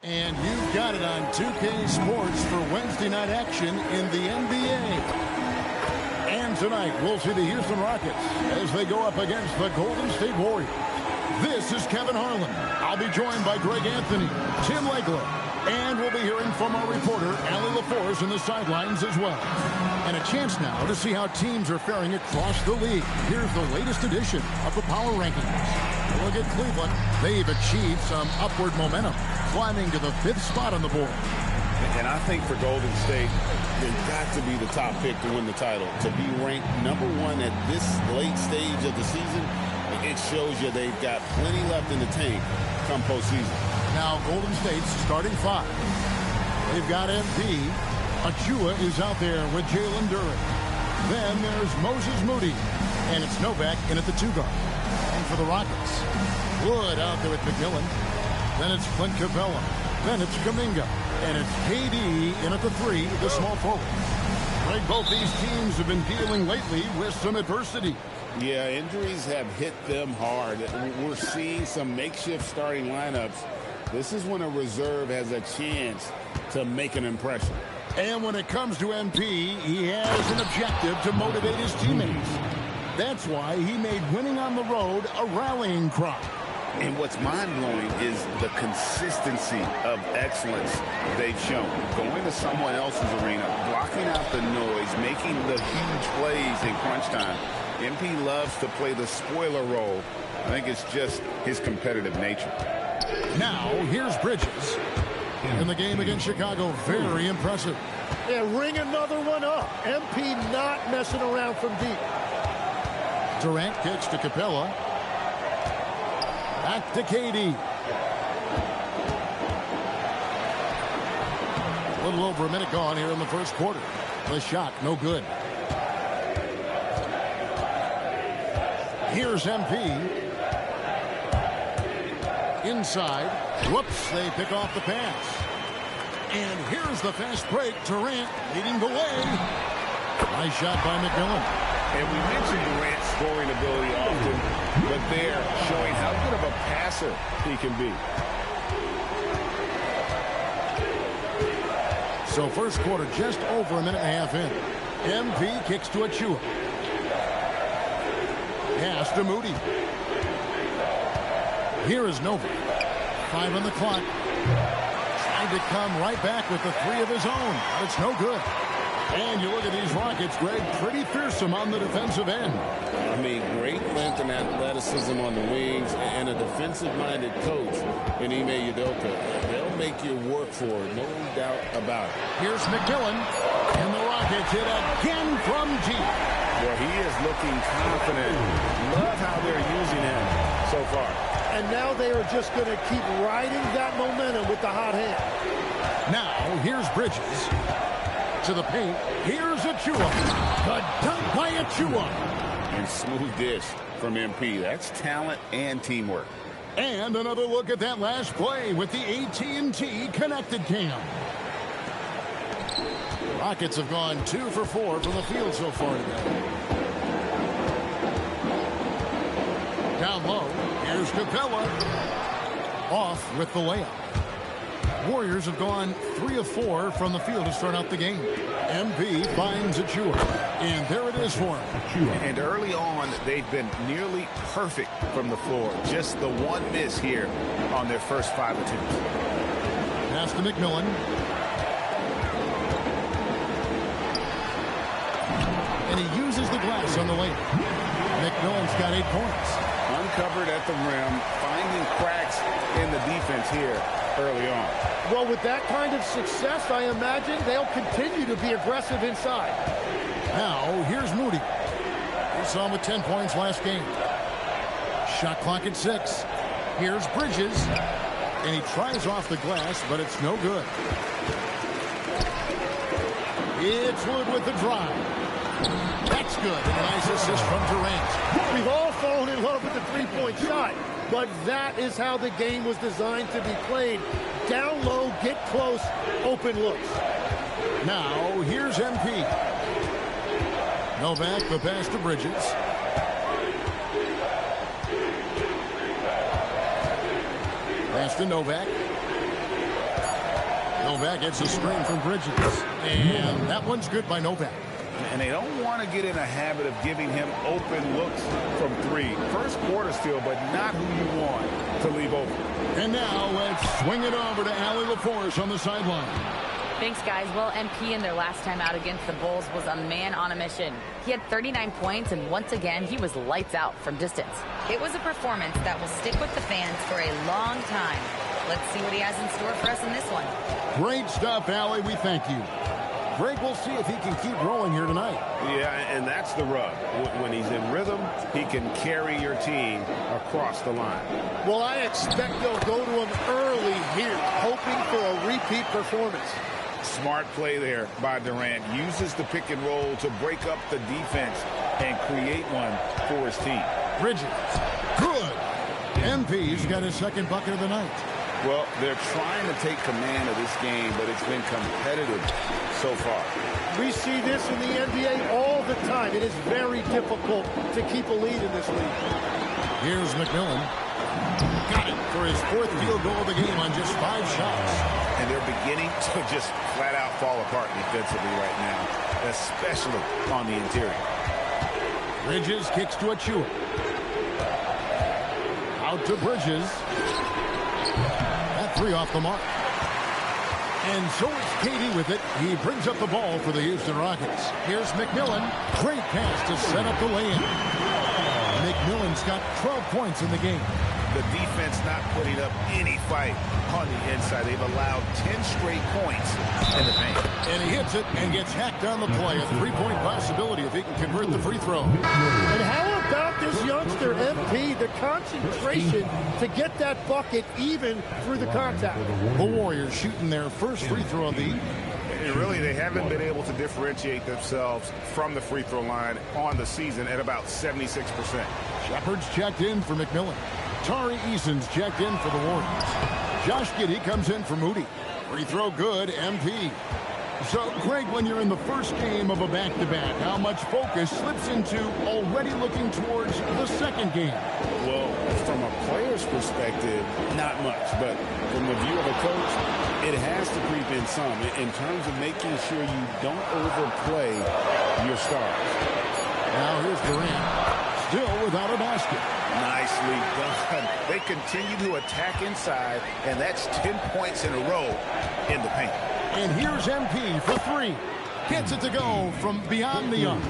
And you've got it on 2K Sports for Wednesday night action in the NBA. And tonight, we'll see the Houston Rockets as they go up against the Golden State Warriors. This is Kevin Harlan. I'll be joined by Greg Anthony, Tim Legler, and we'll be hearing from our reporter, Allie LaForce, in the sidelines as well. And a chance now to see how teams are faring across the league. Here's the latest edition of the Power Rankings. Look at Cleveland. They've achieved some upward momentum, climbing to the 5th spot on the board. And I think for Golden State, they've got to be the top pick to win the title. To be ranked #1 at this late stage of the season, it shows you they've got plenty left in the tank come postseason. Now Golden State's starting 5. They've got MP. Achua is out there with Jalen Duren. Then there's Moses Moody. And it's Novak in at the 2 guard. And for the Rockets, Wood out there with McMillan. Then it's Clint Capella. Then it's Kuminga. And it's KD in at the 3, the small forward. Like both these teams have been dealing lately with some adversity. Yeah, injuries have hit them hard. We're seeing some makeshift starting lineups. This is when a reserve has a chance to make an impression. And when it comes to MP, he has an objective to motivate his teammates. That's why he made winning on the road a rallying cry. And what's mind-blowing is the consistency of excellence they've shown. Going to someone else's arena, blocking out the noise, making the huge plays in crunch time. MP loves to play the spoiler role. I think it's just his competitive nature. Now, here's Bridges. In the game against Chicago, very impressive. Yeah, ring another one up. MP not messing around from deep. Durant kicks to Capella. Back to KD. A little over a minute gone here in the first quarter. The shot, no good. Here's MP. Inside. Whoops, they pick off the pass. And here's the fast break. Durant leading the way. Nice shot by McMillan. And we mentioned Durant's scoring ability often, but they're showing how good of a passer he can be. So first quarter just over a minute and a half in. MP kicks to Achua. Pass to Moody. Here is Novak. 5 on the clock. Trying to come right back with the 3 of his own, but it's no good. And you look at these Rockets, Greg, pretty fearsome on the defensive end. I mean, great length and athleticism on the wings and a defensive-minded coach in Ime Udoka. They'll make you work for it, no doubt about it. Here's McMillan, and the Rockets hit again from deep. Well, he is looking confident. Love how they're using him so far. And now they are just going to keep riding that momentum with the hot hand. Now, here's Bridges. To the paint. Here's Achua. The dunk by Achua. And smooth dish from MP. That's talent and teamwork. And another look at that last play with the AT&T connected cam. Rockets have gone 2 for 4 from the field so far today. Down low. Here's Capella. Off with the layup. Warriors have gone 3 of 4 from the field to start out the game. MP finds Achua. And there it is for him. And early on, they've been nearly perfect from the floor. Just the one miss here on their first 5 attempts. Pass to McMillan. And he uses the glass on the layup. McMillan's got 8 points. Uncovered at the rim, finding cracks in the defense here early on. Well, with that kind of success, I imagine they'll continue to be aggressive inside. Now, here's Moody. We saw him with 10 points last game. Shot clock at 6. Here's Bridges. And he tries off the glass, but it's no good. It's Wood with the drive. That's good. And a nice assist from Durant. We've all fallen in love with the three-point shot, but that is how the game was designed to be played. Down low, get close, open looks. Now, here's MP. Novak, the pass to Bridges. Pass to Novak. Novak gets a screen from Bridges. And that one's good by Novak. And they don't want to get in a habit of giving him open looks from three. First quarter still, but not who you want to leave open. And now let's swing it over to Allie LaForce on the sideline. Thanks, guys. Well, MP in their last time out against the Bulls was a man on a mission. He had 39 points, and once again, he was lights out from distance. It was a performance that will stick with the fans for a long time. Let's see what he has in store for us in this one. Great stuff, Allie. We thank you. Greg, we'll see if he can keep rolling here tonight. Yeah, and that's the rub. When he's in rhythm, he can carry your team across the line. Well, I expect they'll go to him early here, hoping for a repeat performance. Smart play there by Durant. Uses the pick and roll to break up the defense and create one for his team. Bridges. Good. MP's got his second bucket of the night. Well, they're trying to take command of this game, but it's been competitive so far. We see this in the NBA all the time. It is very difficult to keep a lead in this league. Here's McMillan. Got it for his fourth field goal of the game on just 5 shots. And they're beginning to just flat out fall apart defensively right now, especially on the interior. Bridges kicks to Achua. Out to Bridges. That three off the mark. And so it's KD with it. He brings up the ball for the Houston Rockets. Here's McMillan. Great pass to set up the lay-in. McMillan's got 12 points in the game. The defense not putting up any fight on the inside. They've allowed 10 straight points in the paint. And he hits it and gets hacked on the play. A three-point possibility if he can convert the free throw. And how about this youngster, MP, the concentration to get that bucket even through the contact? The Warriors shooting their first free throw of the evening. And really, they haven't been able to differentiate themselves from the free throw line on the season at about 76%. Shepard's checked in for McMillan. Tari Eason's checked in for the Warriors. Josh Giddey comes in for Moody. Free throw good, MP. So, Greg, when you're in the first game of a back-to-back, how much focus slips into already looking towards the second game? Well, from a player's perspective, not much. But from the view of a coach, it has to creep in some in terms of making sure you don't overplay your stars. Now here's Durant, still without a basket. Nicely done. They continue to attack inside, and that's 10 points in a row in the paint. And here's MP for three. Gets it to go from beyond the arc.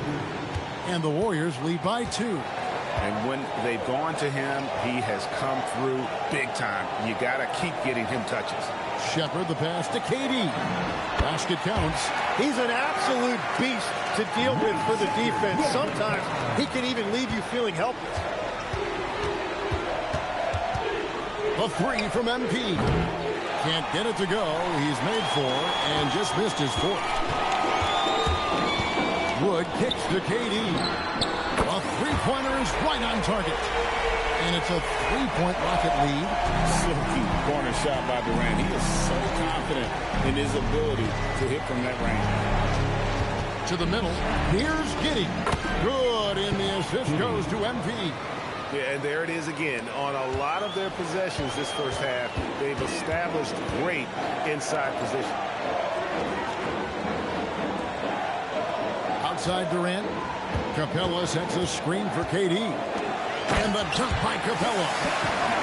And the Warriors lead by 2. And when they've gone to him, he has come through big time. You got to keep getting him touches. Shepard the pass to KD. Basket counts. He's an absolute beast to deal with for the defense. Sometimes he can even leave you feeling helpless. A three from MP. Can't get it to go. He's made 4 and just missed his 4th. Wood kicks to KD. A three-pointer is right on target. And it's a 3-point Rocket lead. Silky corner shot by Durant. He is so confident in his ability to hit from that range. To the middle. Here's Giddey. Good, and the assist goes to MP. Yeah, and there it is again. On a lot of their possessions this first half, they've established great inside position. Outside Durant. Capella sets a screen for KD. And the jump by Capella.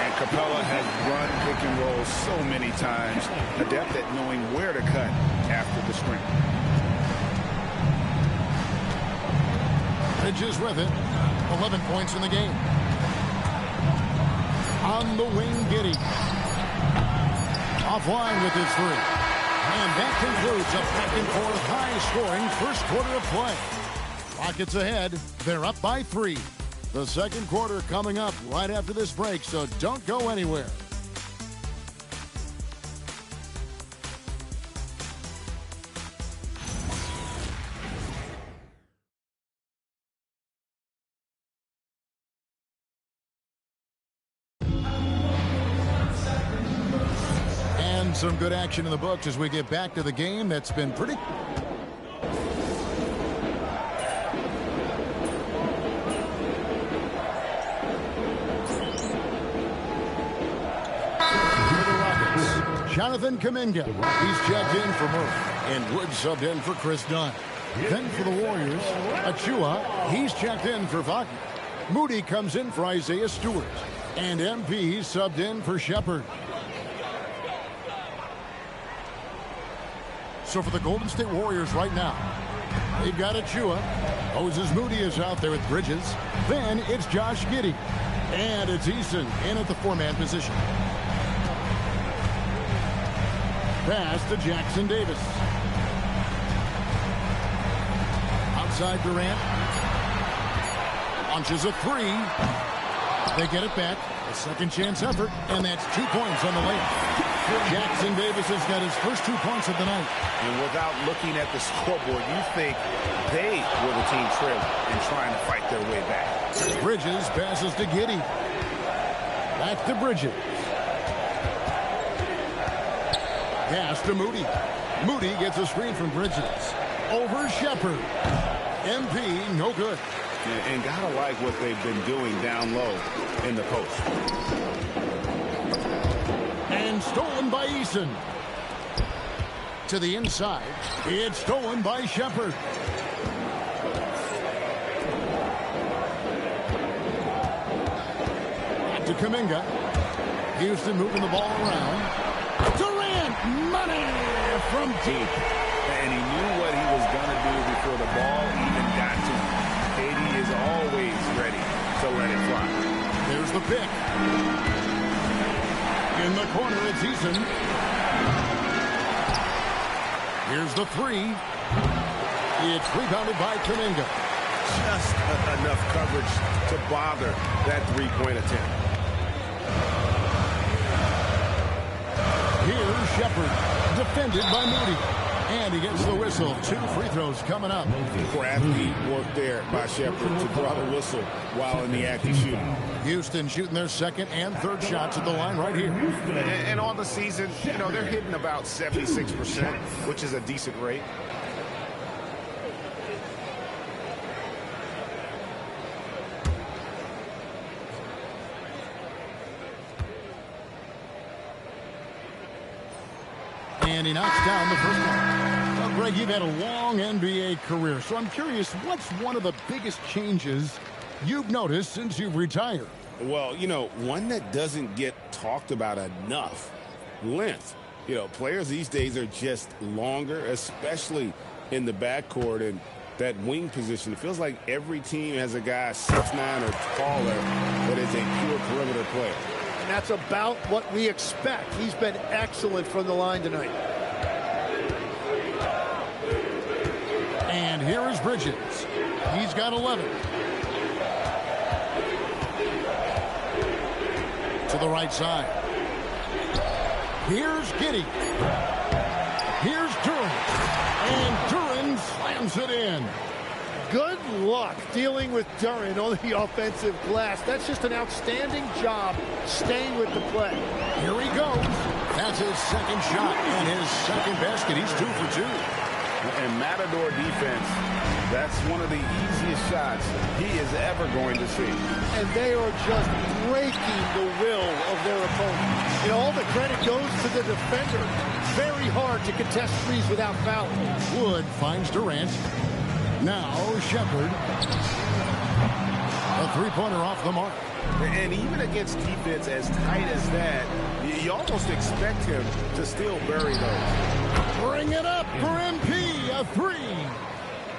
And Capella has run pick and roll so many times, adept at knowing where to cut after the screen. Bridges with it. 11 points in the game. On the wing, Giddey. Offline with his 3. And that concludes a back-and-forth high-scoring first quarter of play. Rockets ahead. They're up by 3. The second quarter coming up right after this break, so don't go anywhere. And some good action in the books as we get back to the game that's been pretty... Jonathan Kuminga. He's checked in for Murph. And Wood subbed in for Chris Dunn. Then for the Warriors, Achua, he's checked in for Vaki. Moody comes in for Isaiah Stewart. And MP subbed in for Shepard. So for the Golden State Warriors right now, they've got Achua. Moses Moody is out there with Bridges. Then it's Josh Giddey. And it's Eason in at the 4-man position. Pass to Jackson Davis. Outside Durant. Launches a 3. They get it back. A second chance effort. And that's 2 points on the layup. Jackson Davis has got his first 2 points of the night. And without looking at the scoreboard, you think they were the team trailing and trying to fight their way back. Bridges passes to Giddey. Back to Bridges. Pass to Moody. Moody gets a screen from Bridges. Over Shepard. MP, no good. And gotta like what they've been doing down low in the post. And stolen by Eason. To the inside. It's stolen by Shepard. Back to Kuminga. Houston moving the ball around. Durant, money from deep. And he knew what he was going to do before the ball even got to him. KD is always ready to let it fly. There's the pick. In the corner, it's Eason. Here's the 3. It's rebounded by Kuminga. Just enough coverage to bother that three-point attempt. Here's Shepard, defended by Moody. And he gets the whistle. 2 free throws coming up. Crafty work there by Shepard to draw the whistle while in the act of shooting. Houston shooting their second and third shots at the line right here. And on the season, you know, they're hitting about 76%, which is a decent rate. And he knocks down the first one. Well, Greg, you've had a long NBA career, so I'm curious, what's one of the biggest changes you've noticed since you've retired? Well, you know, one that doesn't get talked about enough, length. You know, players these days are just longer, especially in the backcourt and that wing position. It feels like every team has a guy 6'9" or taller that is a pure perimeter player. And that's about what we expect. He's been excellent from the line tonight. And here is Bridges. He's got 11. To the right side. Here's Giddey. Here's Duran. And Duran slams it in. Good luck dealing with Duran on the offensive glass. That's just an outstanding job staying with the play. Here he goes. That's his second shot and his second basket. He's 2 for 2. And Matador defense, that's one of the easiest shots he is ever going to see. And they are just breaking the will of their opponent. You know, all the credit goes to the defender. Very hard to contest threes without fouling. Wood finds Durant. Now Shepard. A three-pointer off the mark. And even against defense as tight as that, you almost expect him to still bury those. Bring it up for MP. A 3.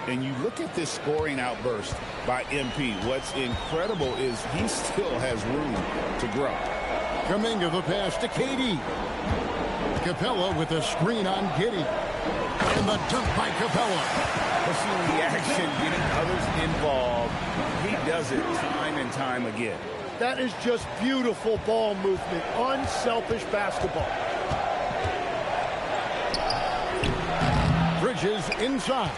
And you look at this scoring outburst by MP. What's incredible is he still has room to grow. Kuminga the pass to KD. Capella with a screen on Giddey. And the dunk by Capella. Pushing the action, getting others involved. He does it time and time again. That is just beautiful ball movement. Unselfish basketball. Bridges inside.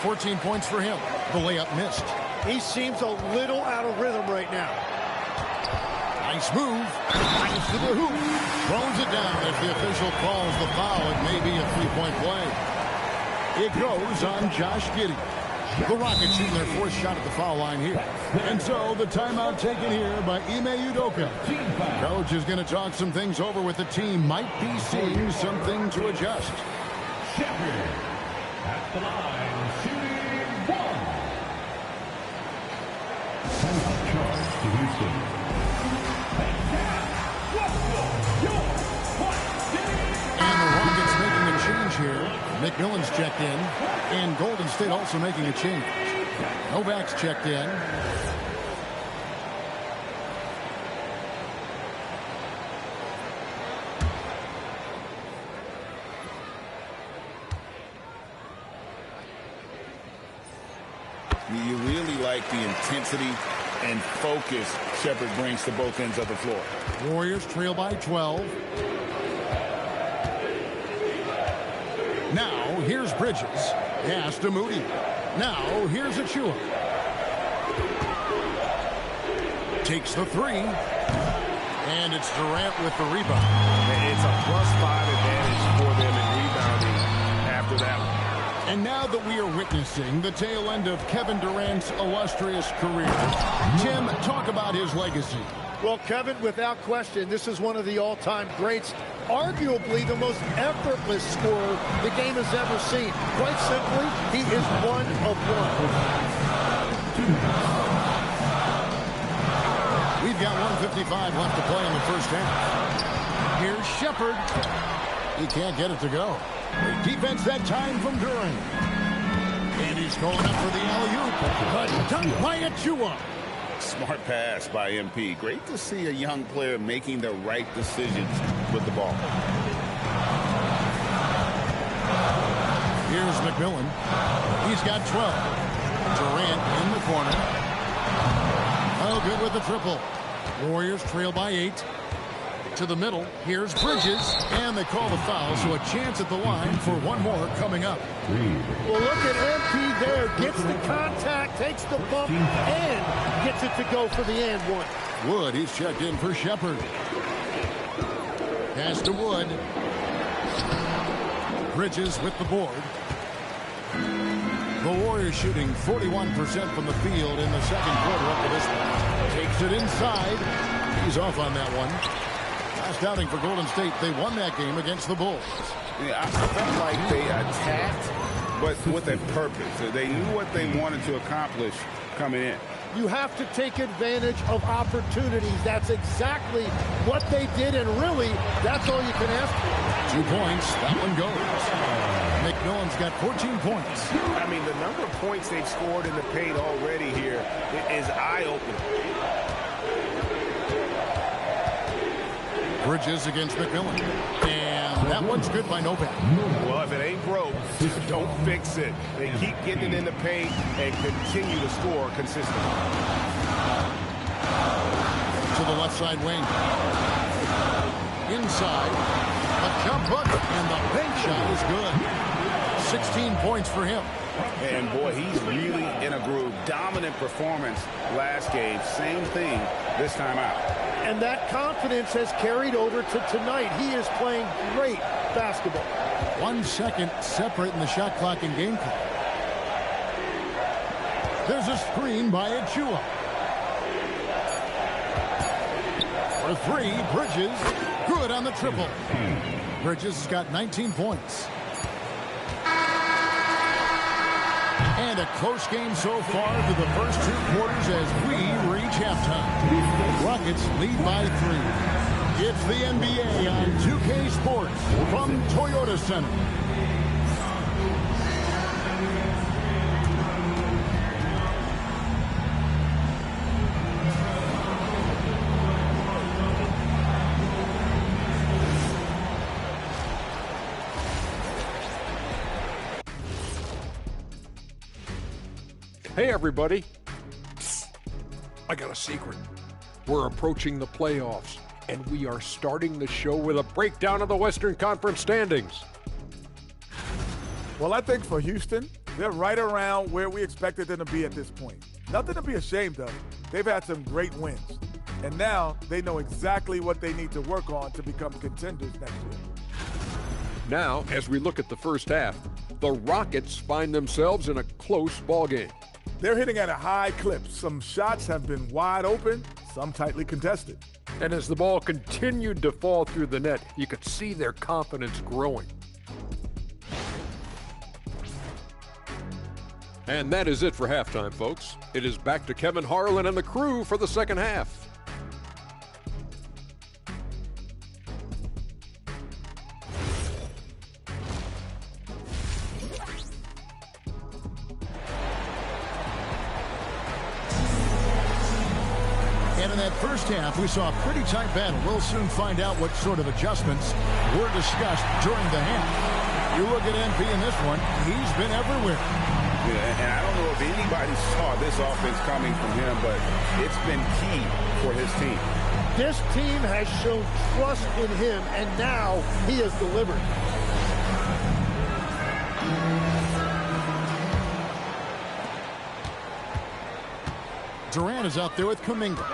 14 points for him. The layup missed. He seems a little out of rhythm right now. Nice move. Nice to the hoop. Throws it down as the official calls the foul. It may be a three-point play. It goes on Josh Giddey. The Rockets shooting their fourth shot at the foul line here. And so the timeout taken here by Ime Udoka. Coach is going to talk some things over with the team. Might be seeing something to adjust. Shepard at the line, shooting one. Timeout charge to Houston. And the Rockets making a change here. McMillan's checked in. And Golden State also making a change. Novak's checked in. You really like the intensity and focus Shepard brings to both ends of the floor. Warriors trail by 12. Now, here's Bridges. Pass to Moody. Now, here's Achua. Takes the three. And it's Durant with the rebound. It's a +5 advantage for them in rebounding after that one. And now that we are witnessing the tail end of Kevin Durant's illustrious career, Tim, talk about his legacy. Well, Kevin, without question, this is one of the all-time greats. Arguably the most effortless scorer the game has ever seen. Quite simply, he is one of one. We've got 1:55 left to play in the first half. Here's Shepard. He can't get it to go. Defense that time from Durant. And he's going up for the alley-oop. But done by Achua. Smart pass by MP. Great to see a young player making the right decisions with the ball. Here's McMillan. He's got 12. Durant in the corner. Oh, good with the triple. Warriors trail by 8. To the middle. Here's Bridges. And they call the foul, so a chance at the line for one more coming up. Well, look at MP there. Gets the contact, takes the bump, and gets it to go for the and one. Wood, he's checked in for Shepard. Pass to Wood. Bridges with the board. The Warriors shooting 41% from the field in the second quarter up to this point. Takes it inside. He's off on that one. Last outing for Golden State. They won that game against the Bulls. Yeah, I felt like they attacked, but with a purpose. They knew what they wanted to accomplish coming in. You have to take advantage of opportunities. That's exactly what they did, and really, that's all you can ask for. 2 points. That one goes. McMillan's got 14 points. I mean, the number of points they've scored in the paint already here is eye-opening. Bridges against McMillan. And that one's good by Novak. Well, if it ain't broke, don't fix it. They keep getting it in the paint and continue to score consistently. To the left side wing. Inside. A jump hook. And the bank shot is good. 16 points for him. And boy, he's really in a groove. Dominant performance last game. Same thing this time out. And that confidence has carried over to tonight. He is playing great basketball. 1 second separating the shot clock and game clock. There's a screen by Achua. For 3, Bridges. Good on the triple. Bridges has got 19 points. And a close game so far through the first 2 quarters as we reach halftime. Rockets lead by 3. It's the NBA on 2K Sports from Toyota Center. Hey, everybody. I got a secret. We're approaching the playoffs, and we are starting the show with a breakdown of the Western Conference standings. Well, I think for Houston, they're right around where we expected them to be at this point. Nothing to be ashamed of. They've had some great wins, and now they know exactly what they need to work on to become contenders next year. Now, as we look at the first half, the Rockets find themselves in a close ballgame. They're hitting at a high clip. Some shots have been wide open, some tightly contested. And as the ball continued to fall through the net, you could see their confidence growing. And that is it for halftime, folks. It is back to Kevin Harlan and the crew for the second half. And in that first half, we saw a pretty tight battle. We'll soon find out what sort of adjustments were discussed during the half. You look at MP in this one, he's been everywhere. Yeah, and I don't know if anybody saw this offense coming from him, but it's been key for his team. This team has shown trust in him, and now he has delivered. Durant is out there with Kuminga.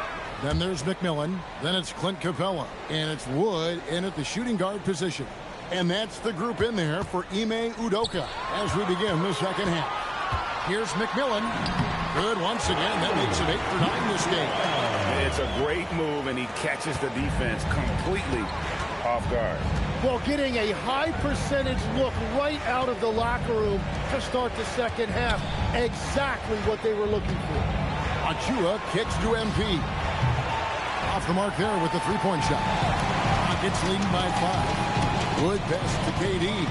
Then there's McMillan. Then it's Clint Capella. And it's Wood in at the shooting guard position. And that's the group in there for Ime Udoka as we begin the second half. Here's McMillan. Good once again. That makes it 8 for 9 this game. It's a great move, and he catches the defense completely off guard. Well, getting a high percentage look right out of the locker room to start the second half. Exactly what they were looking for. Achua kicks to MP. Off the mark there with the three-point shot. Rockets leading by 5. Wood best to KD.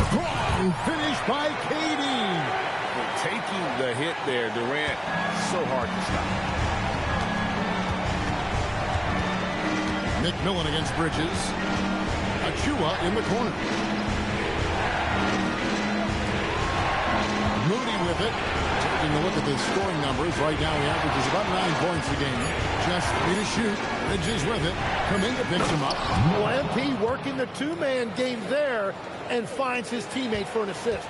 Strong finish by KD. Taking the hit there, Durant, so hard to stop. McMillan against Bridges. Achua in the corner. Moody with it. Taking a look at the scoring numbers. Right now he averages about 9 points a game. Just 3 to shoot. Bridges with it. Kuminga picks him up. Well, MP working the two-man game there and finds his teammate for an assist.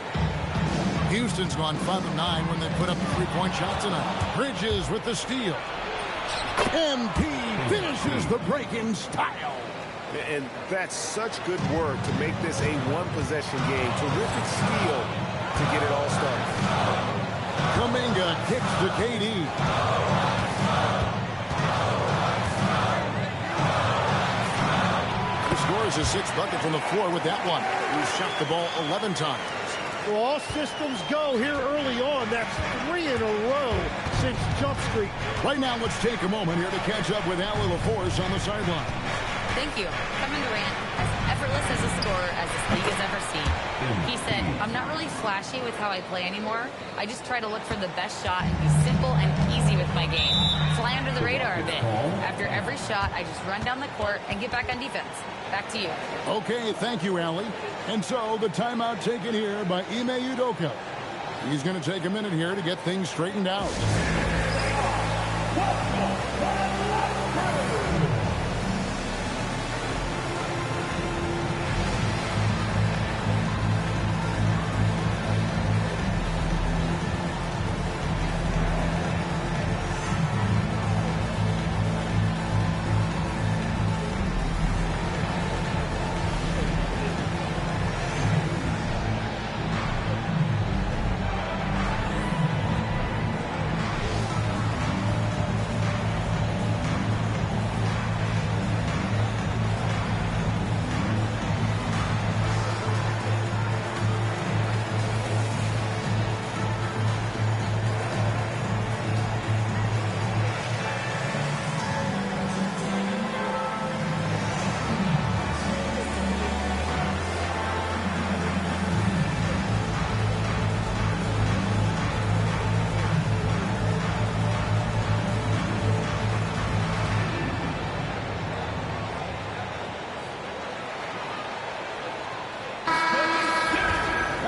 Houston's gone 5 of 9 when they put up the three-point shot tonight. Bridges with the steal. MP finishes the break in style. And that's such good work to make this a one-possession game. Terrific steal to get it all started. Kuminga kicks to KD. He scores his 6th bucket from the floor with that one. He's shot the ball 11 times. Well, all systems go here early on. That's 3 in a row since Jump Street. Right now, let's take a moment here to catch up with Allie LaForce on the sideline. Thank you. Kevin Durant, as effortless as a scorer as this league has ever seen. He said, I'm not really flashy with how I play anymore. I just try to look for the best shot and be simple and easy with my game. Fly under the radar a bit. After every shot, I just run down the court and get back on defense. Back to you. Okay, thank you, Allie. And so the timeout taken here by Ime Udoka. He's going to take a minute here to get things straightened out.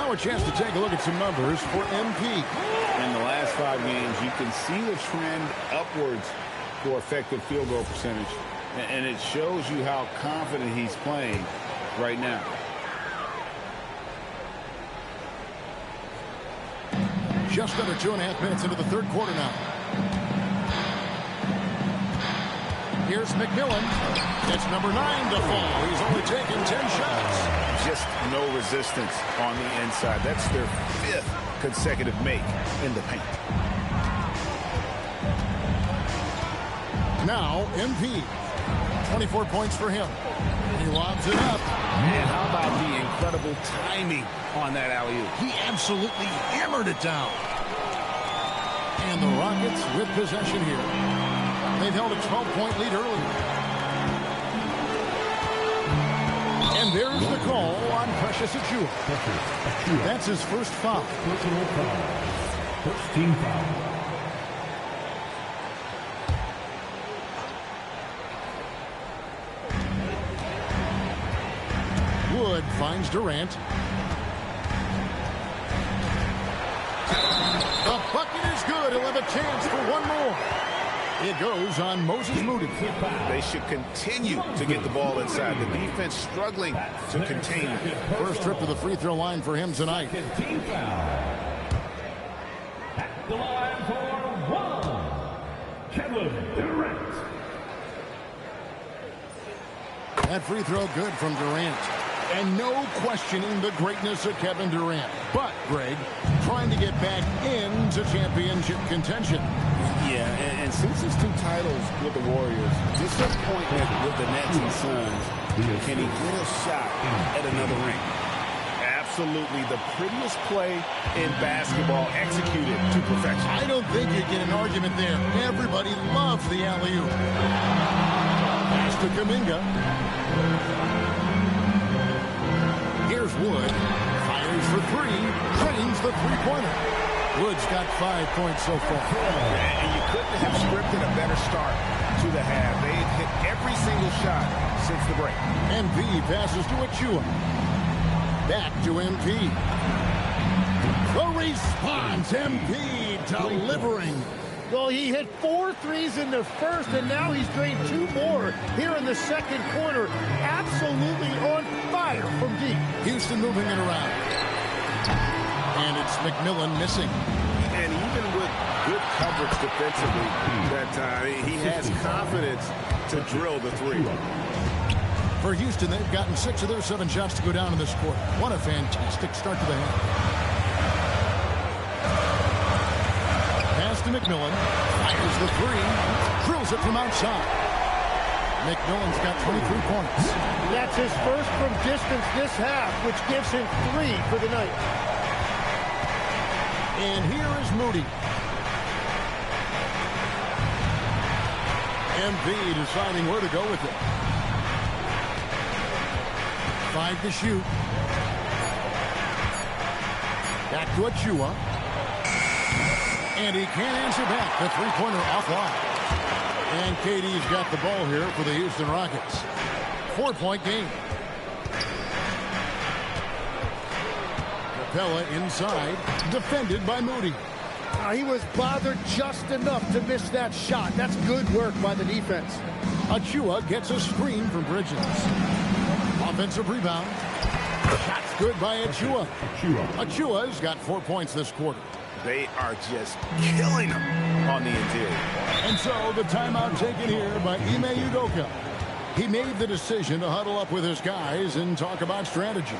A chance to take a look at some numbers for MP. In the last 5 games, you can see the trend upwards for effective field goal percentage. And it shows you how confident he's playing right now. Just under 2.5 minutes into the third quarter now. Here's McMillan. It's number 9 to fall. He's only taken 10 shots. Just no resistance on the inside. That's their 5th consecutive make in the paint. Now, MP. 24 points for him. He lobs it up. And how about the incredible timing on that alley-oop? He absolutely hammered it down. And the Rockets with possession here. They've held a 12-point lead earlier. And there's the call on Precious Achiuwa. That's his first foul. Personal foul. First team foul. Wood finds Durant. The bucket is good. He'll have a chance for one more. It goes on Moses Moody. They should continue to get the ball inside. The defense struggling to contain it. First trip to the free throw line for him tonight. Team foul. At the line for one. Kevin Durant. That free throw good from Durant. And no questioning the greatness of Kevin Durant. But, Greg, trying to get back into championship contention. Yeah, and since his 2 titles with the Warriors, disappointment with the Nets and Suns, can he get a shot at another ring? Absolutely the prettiest play in basketball executed to perfection. I don't think you get an argument there. Everybody loves the alley-oop. Pass to Kuminga. Here's Wood. Fires for 3. Drains the three-pointer. Wood's got 5 points so far. And you couldn't have scripted a better start to the half. They had hit every single shot since the break. MP passes to Achiuwa. Back to MP. The response. MP delivering. Well, he hit 4 threes in the first, and now he's drained 2 more here in the second quarter. Absolutely on fire from deep. Houston moving it around. And it's McMillan missing. And even with good coverage defensively that time, he has confidence to drill the 3. For Houston, they've gotten 6 of their 7 shots to go down in this quarter. What a fantastic start to the half. Pass to McMillan. Fires the 3. Drills it from outside. McMillan's got 23 points. That's his first from distance this half, which gives him 3 for the night. And here is Moody. MP deciding where to go with it. 5 to shoot. Back to Achiuwa. And he can't answer back. The three-pointer offline. And KD's got the ball here for the Houston Rockets. 4-point game. Capella inside. Defended by Moody. He was bothered just enough to miss that shot. That's good work by the defense. Achiuwa gets a screen from Bridges. Offensive rebound. Shot's good by Achiuwa. Achiuwa's got 4 points this quarter. They are just killing him on the interior. And so the timeout taken here by Ime Udoka. He made the decision to huddle up with his guys and talk about strategy.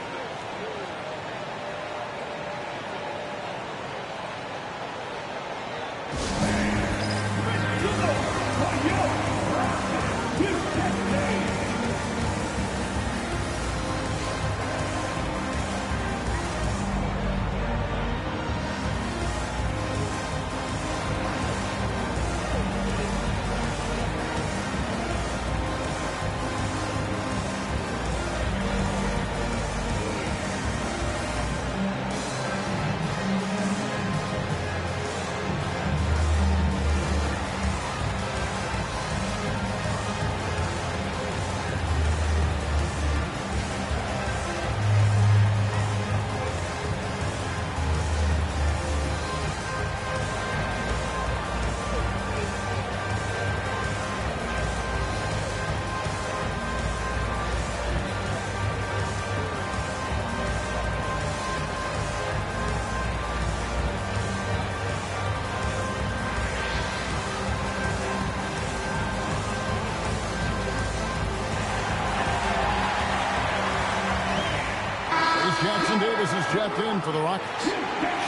As Jackson Davis is checked in for the Rockets.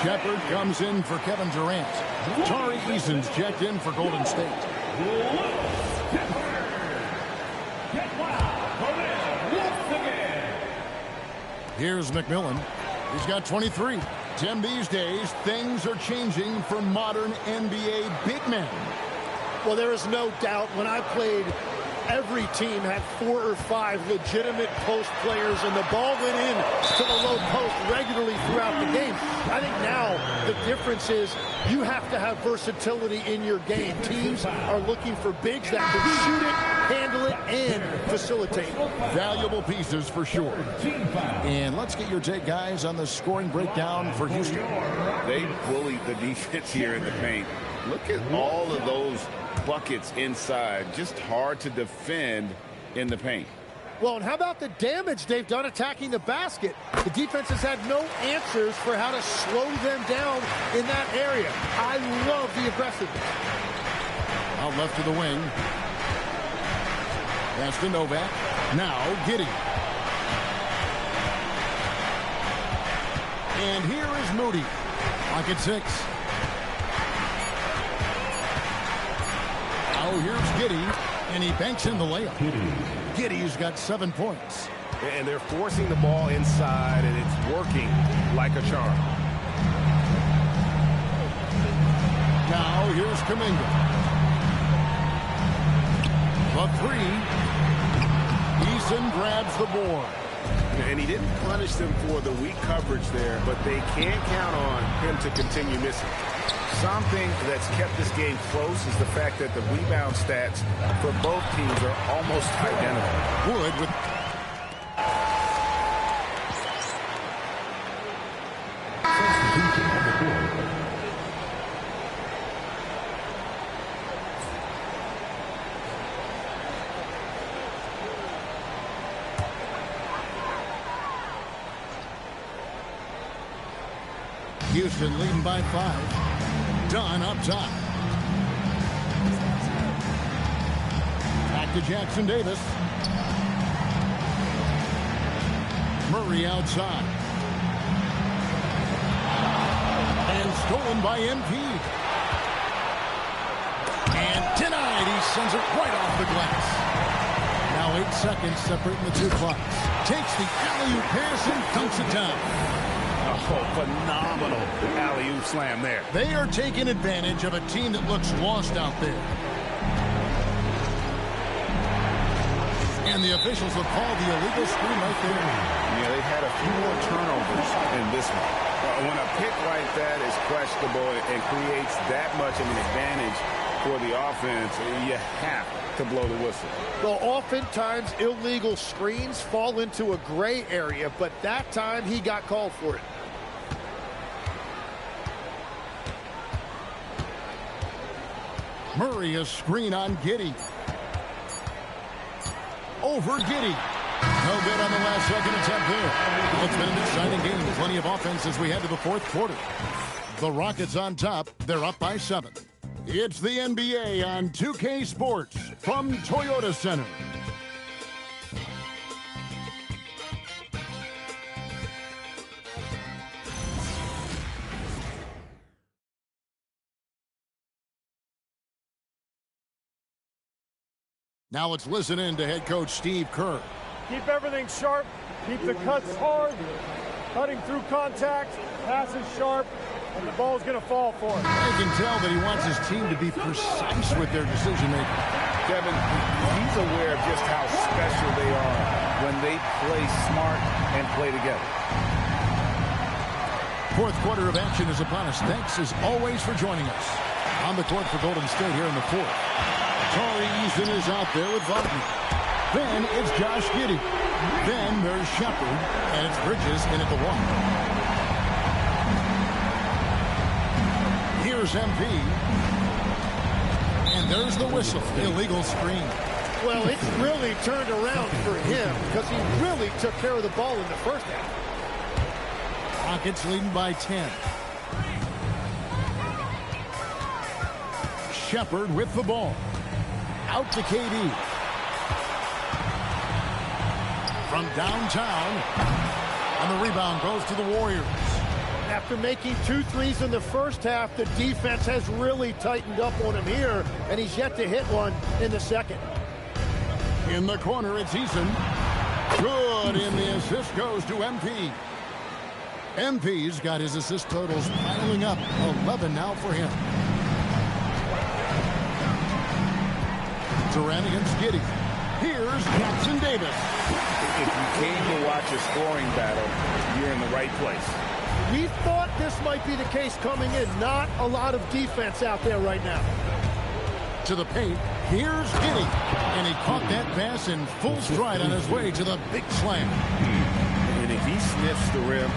Shepard comes in for Kevin Durant. Tari Eason's checked in for Golden State. Here's McMillan. He's got 23. Tim, these days, things are changing for modern NBA big men. Well, there is no doubt when I played, every team had 4 or 5 legitimate post players, and the ball went in to the low post regularly throughout the game. I think now the difference is you have to have versatility in your game. Teams are looking for bigs that can shoot it, handle it, and facilitate. Valuable pieces for sure. And let's get your take, guys, on the scoring breakdown for Houston. They bullied the defense here in the paint. Look at all of those buckets inside. Just hard to defend in the paint. Well, and how about the damage they've done attacking the basket? The defense has had no answers for how to slow them down in that area. I love the aggressiveness. Out left to the wing. That's to Novak. Now Giddey. And here is Moody. Lock at 6. Now here's Giddey. And he banks in the layup. Giddey's got 7 points. And they're forcing the ball inside, and it's working like a charm. Now here's Kuminga. The 3. Eason grabs the board. And he didn't punish them for the weak coverage there, but they can't count on him to continue missing. Something that's kept this game close is the fact that the rebound stats for both teams are almost identical. Wood with... Houston leading by 5. Dunn up top. Back to Jackson Davis. Murray outside. And stolen by MP. And denied. He sends it right off the glass. Now 8 seconds separating the two clocks. Takes the alley-oop pass and dunks it down. Oh, phenomenal alley-oop slam there. They are taking advantage of a team that looks lost out there. And the officials have called the illegal screen right there. Yeah, they had a few more turnovers in this one. When a pick like that is questionable and creates that much of an advantage for the offense, you have to blow the whistle. Well, oftentimes illegal screens fall into a gray area, but that time he got called for it. Murray a screen on Giddey. Over Giddey. No good on the last second attempt there. It's been an exciting game. Plenty of offense as we head to the 4th quarter. The Rockets on top. They're up by 7. It's the NBA on 2K Sports from Toyota Center. Now let's listen in to head coach Steve Kerr. Keep everything sharp. Keep the cuts hard. Cutting through contact. Passes sharp. And the ball's going to fall for him. I can tell that he wants his team to be precise with their decision-making. Kevin, he's aware of just how special they are when they play smart and play together. 4th quarter of action is upon us. Thanks, as always, for joining us. On the court for Golden State here in the 4th. Tari Eason is out there with Wagner. Then it's Josh Giddey. Then there's Shepard, and it's Bridges in at the 1. Here's MP. And there's the whistle. Illegal screen. Well, it's really turned around for him because he really took care of the ball in the first half. Rockets leading by 10. Shepard with the ball. Out to KD. From downtown. On the rebound. rebound goes to the Warriors. After making 2 threes in the first half, the defense has really tightened up on him here, and he's yet to hit one in the second. In the corner, it's Eason. Good, and the assist goes to MP. MP's got his assist totals piling up. 11 now for him. Durant against Giddey. Here's Jackson Davis. If you came to watch a scoring battle, you're in the right place. We thought this might be the case coming in. Not a lot of defense out there right now. To the paint, here's Giddey. And he caught that pass in full stride on his way to the big slam. And if he sniffs the rim,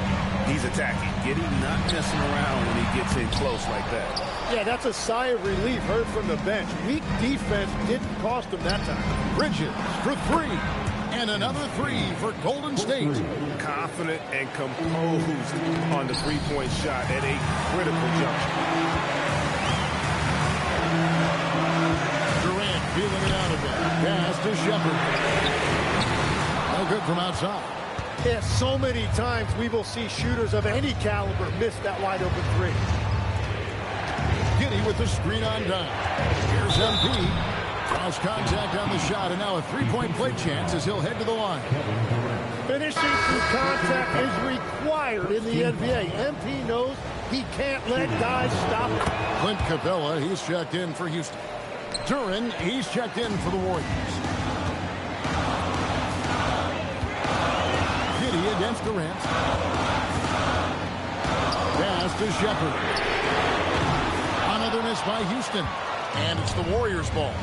he's attacking. Giddey not messing around when he gets in close like that. Yeah, that's a sigh of relief heard from the bench. Weak defense didn't cost him that time. Bridges for 3. And another 3 for Golden State. Confident and composed on the three-point shot at a critical juncture. Durant feeling it out a bit. Pass to Shepard. No good from outside. Yeah, so many times we will see shooters of any caliber miss that wide open 3. Giddey with the screen on down. Here's MP. Cross contact on the shot, and now a 3-point play chance as he'll head to the line. Finishing through contact is required in the NBA. MP knows he can't let guys stop it. Clint Capella, he's checked in for Houston. Duran, he's checked in for the Warriors. Giddey against Durant. Pass to Shepard. Another miss by Houston. And it's the Warriors' ball.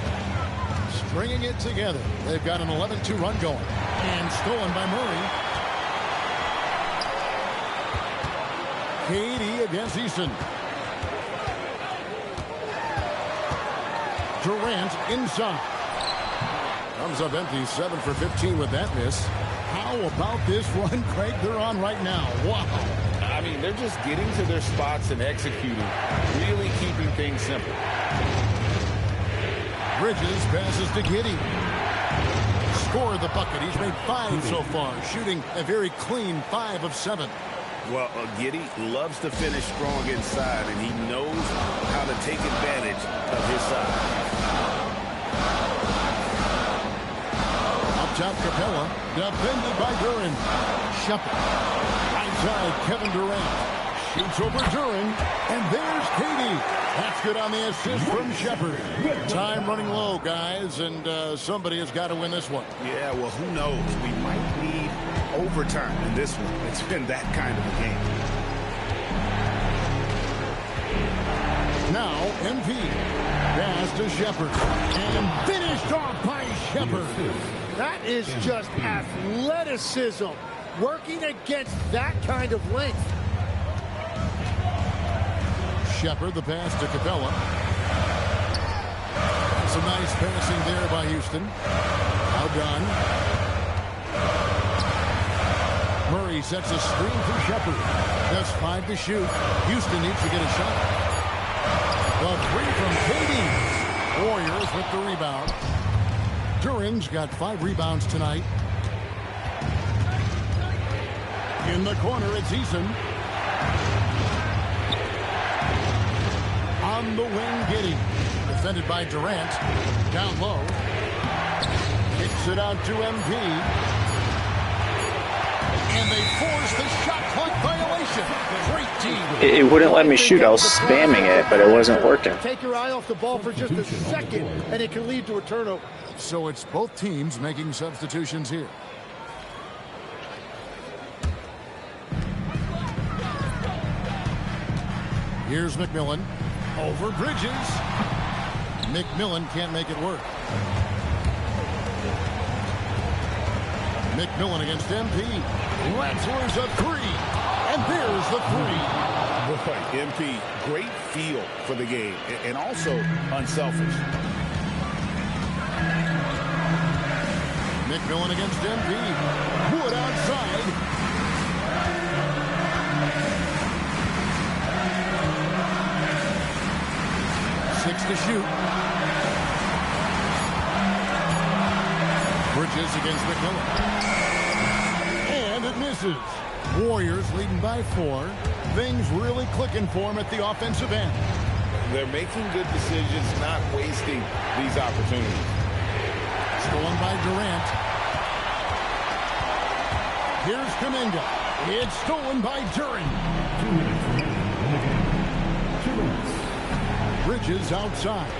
Stringing it together. They've got an 11-2 run going. And stolen by Murray. KD against Eason. Durant inside. Comes up empty, 7 for 15 with that miss. How about this run, Craig, they're on right now? Wow. I mean, they're just getting to their spots and executing, really keeping things simple. Bridges passes to Giddey. Scored the bucket. He's made 5 so far, shooting a very clean 5 of 7. Well, Giddey loves to finish strong inside, and he knows how to take advantage of his side. Up top, Capella, defended by Duran. Shepard. Outside, Kevin Durant. Shoots over Duran, and there's KD. That's good on the assist from Shepard. Time running low, guys, and somebody has got to win this one. Yeah, well, who knows? We might need overtime in this one. It's been that kind of a game. Now, MP. Pass to Shepard. And finished off by Shepard. That is just athleticism. Working against that kind of length. Shepard, the pass to Capella. Some nice passing there by Houston. Now done. Murray sets a screen for Shepard. That's 5 to shoot. Houston needs to get a shot. The 3 from KD. Warriors with the rebound. Duran's got 5 rebounds tonight. In the corner, it's Eason. On the wing, Giddey. Defended by Durant. Down low. Kicks it out to MP. And they force the shot clock violation. Great team. It wouldn't let me shoot. I was spamming it, but it wasn't working. Take your eye off the ball for just a second, and it can lead to a turnover. So it's both teams making substitutions here. Here's McMillan. Over Bridges. McMillan can't make it work. McMillan against MP. Ratzler's a 3. And there's the 3. Boy, MP, great feel for the game and also unselfish. McMillan against MP. Wood outside. Six to shoot. Bridges against McMillan. And it misses. Warriors leading by 4. Things really clicking for them at the offensive end. They're making good decisions, not wasting these opportunities. Stolen by Durant. Here's Kuminga. It's stolen by Duran. 2 minutes remaining in the game. 2 minutes. Bridges outside.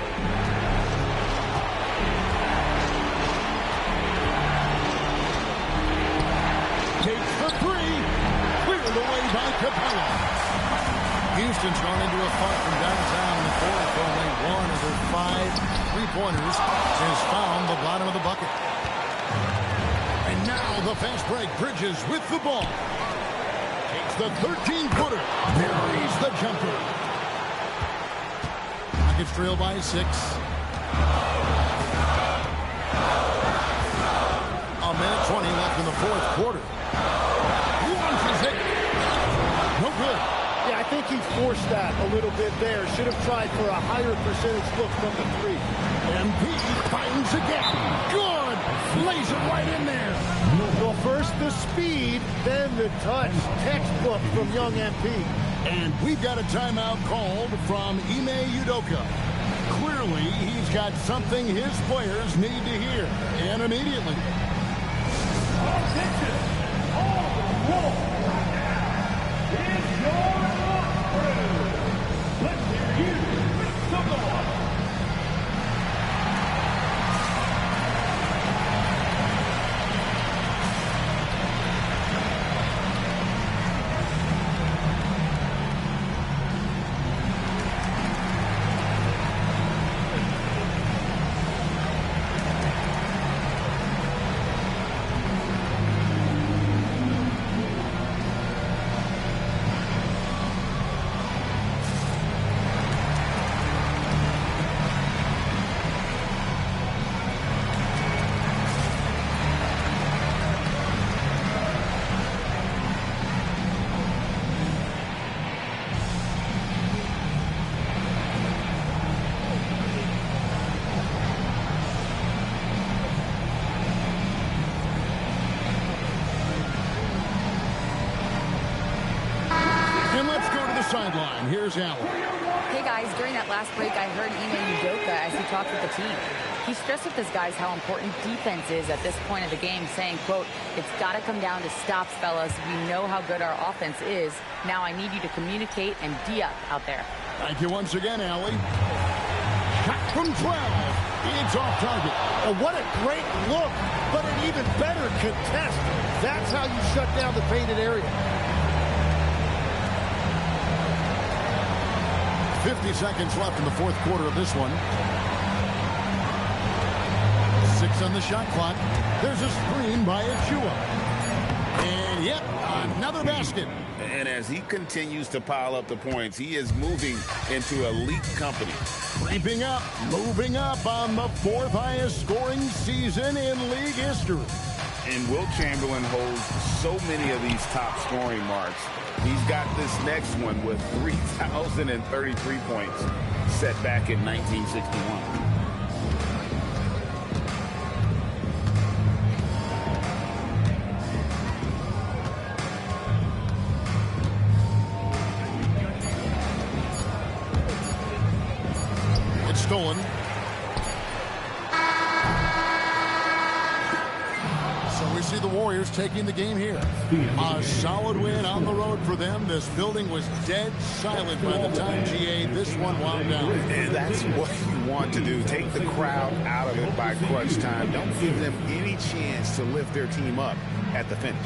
Takes the 3. Cleared away by Capella. Houston's gone into a fight from downtown in the fourth. Only one of their 5 three-pointers has found the bottom of the bucket. And now the fast break. Bridges with the ball. Takes the 13-footer. Buries the jumper. Rockets trail by 6. A minute 20 left in the fourth quarter. Launches it. No good. Yeah, I think he forced that a little bit there. Should have tried for a higher percentage look from the 3. MP finds a gap. Good. Lays it right in there. Well, first the speed, then the touch. Textbook from young MP. And we've got a timeout called from Ime Udoka. Clearly, he's got something his players need to hear. And immediately. Attention! On the roll right now is your lock crew. Let's hear you make some noise. Sideline. Here's Allen. Hey guys, during that last break, I heard Ime Udoka as he talked with the team. He stressed with his guys how important defense is at this point of the game, saying, quote, "It's got to come down to stops, fellas. We know how good our offense is. Now I need you to communicate and D-up out there." Thank you once again, Allie. Shot from 12. It's off target. Oh, what a great look, but an even better contest. That's how you shut down the painted area. 50 seconds left in the fourth quarter of this one. 6 on the shot clock. There's a screen by Achua. And yep, another basket. And as he continues to pile up the points, he is moving into elite company. Creeping up, moving up on the 4th highest scoring season in league history. And Wilt Chamberlain holds so many of these top scoring marks. He's got this next one with 3,033 points set back in 1961. It's stolen. So we see the Warriors taking the game here. A solid win on the road for them. This building was dead silent by the time GA this one wound down. And that's what you want to do. Take the crowd out of it by crunch time. Don't give them any chance to lift their team up at the finish.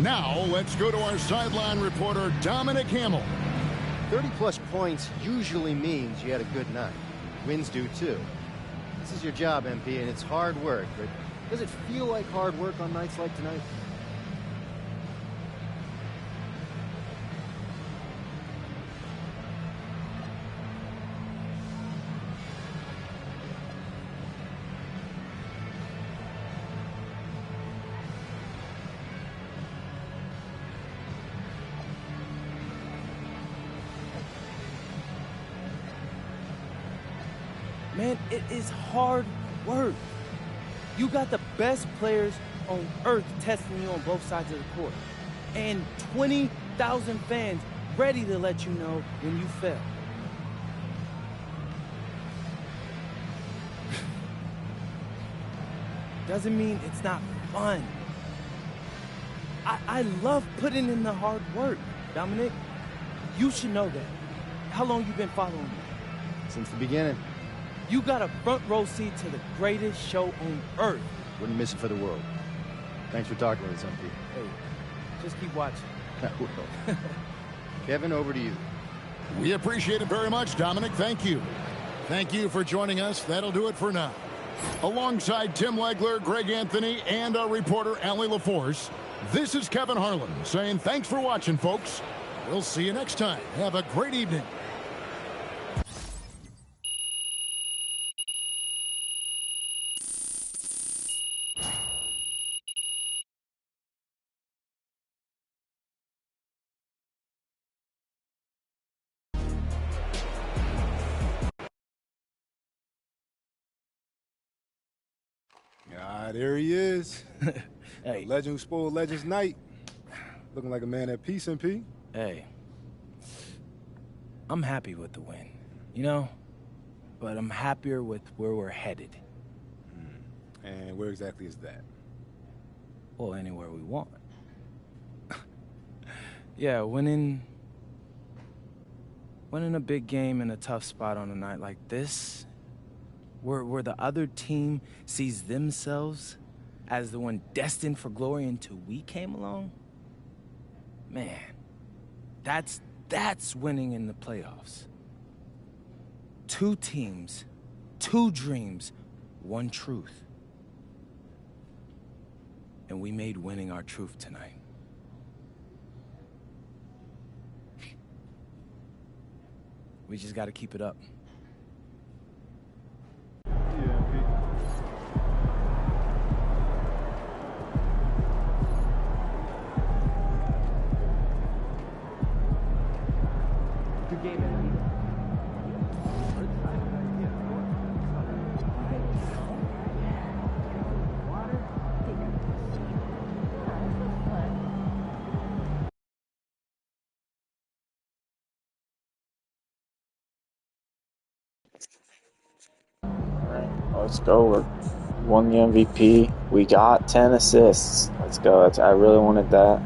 Now let's go to our sideline reporter, Dominic Hamill. 30-plus points usually means you had a good night. Wins do, too. This is your job, MP, and it's hard work, but does it feel like hard work on nights like tonight? Man, it is hard work. You got the best players on earth testing you on both sides of the court. and 20,000 fans ready to let you know when you fail. Doesn't mean it's not fun. I love putting in the hard work, Dominic. You should know that. How long you been following me? Since the beginning. You got a front row seat to the greatest show on earth. Wouldn't miss it for the world. Thanks for talking with us, MP. Hey, just keep watching. I will. Kevin, over to you. We appreciate it very much, Dominic. Thank you. Thank you for joining us. That'll do it for now. Alongside Tim Legler, Greg Anthony, and our reporter, Allie LaForce, this is Kevin Harlan saying thanks for watching, folks. We'll see you next time. Have a great evening. Ah, there he is. Hey. Legend who spoiled Legends Night. Looking like a man at peace, MP. Hey, I'm happy with the win, you know? But I'm happier with where we're headed. And where exactly is that? Well, anywhere we want. Yeah, winning a big game in a tough spot on a night like this, where the other team sees themselves as the one destined for glory until we came along, man, that's winning in the playoffs. 2 teams, 2 dreams, 1 truth. And we made winning our truth tonight. We just got to keep it up. Good game, man. Let's go. We won the MVP. We got 10 assists. Let's go. I really wanted that.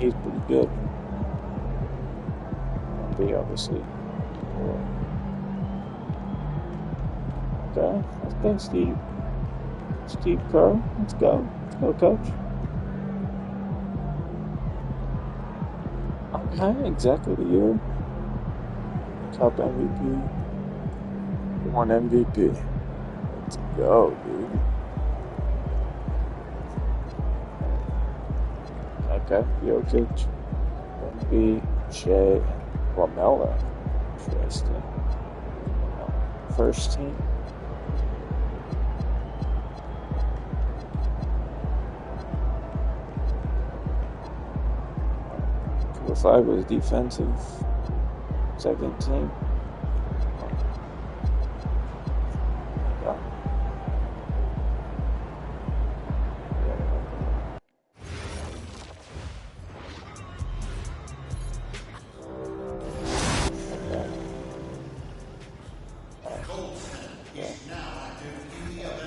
He's pretty good. MVP, obviously. Okay, let's go, Steve. Steve Kerr. Let's go. Let's go, coach. Okay, exactly the year. Cup MVP. Won MVP. Let's go, dude. Okay, Jokic, Embiid, Shea, Lamelo. Interesting. First team. The 5 was defensive. Second team. Yeah.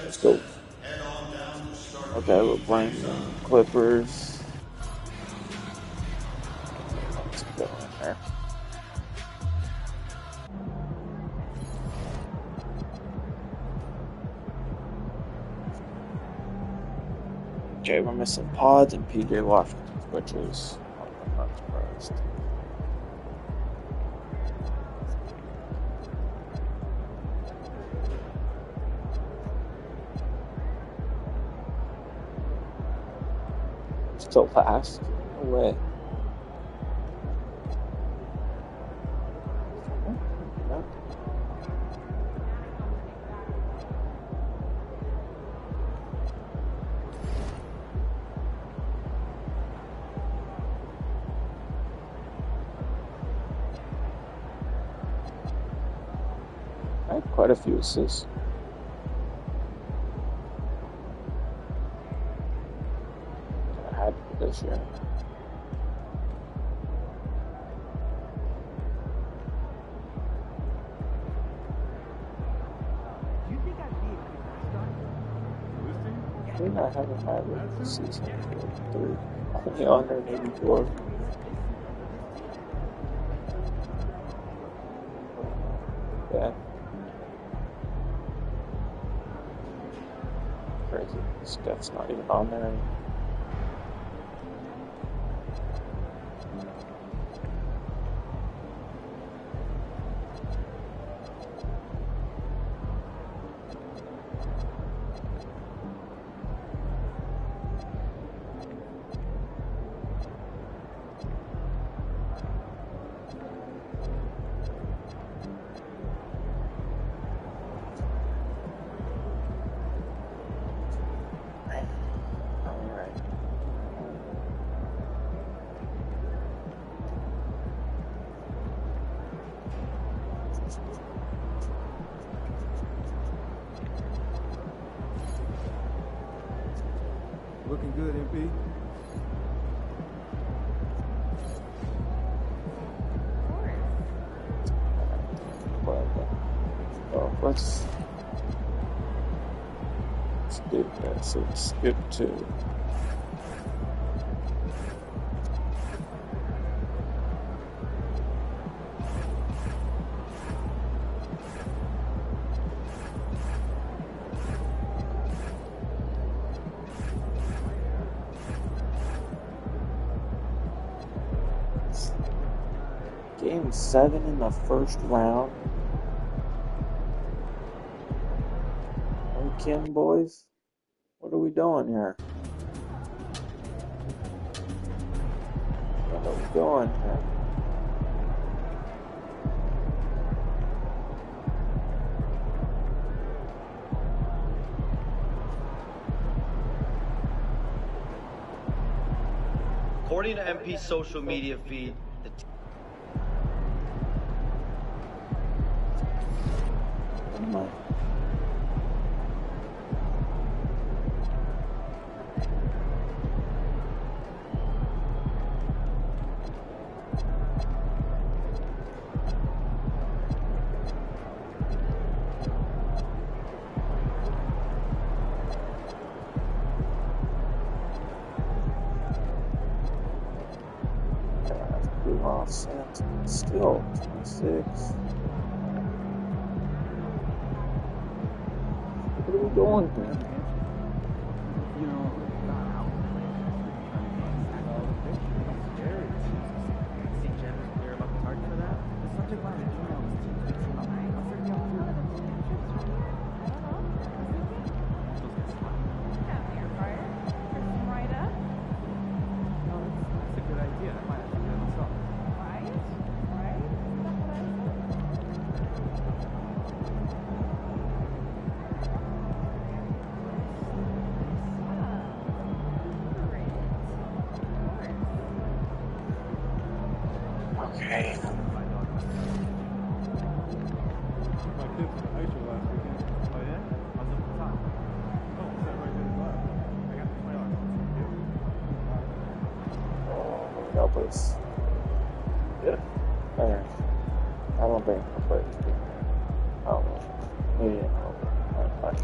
Let's go. Okay, we're playing Clippers. Let's go in there. Okay, we're missing Pods and PJ Washington, which is I'm not surprised. Still last? No way. No. I had quite a few assists. this year. I think I haven't had it this season. 3. Only 184. Yeah. Crazy. That's not even on there. Looking good, MP. Well, let's do that. So skip to. Game 7 in the first round. Are we kidding, boys? What are we doing here? What are we doing here? According to MP's social media feed, Still 26. What are we doing here? You know, not out. See Jen is clear about the target for that? The subject line is email is team fixing up. What's their deal too? That's a good idea. I might have to do that myself. Okay. My kids were nicer last weekend. Oh yeah? How's it for time? Oh, is that right there? I got the $20. No, please. Yeah. Alright. I don't think I'll play this game. I don't know. Maybe I'll play. Alright, bye.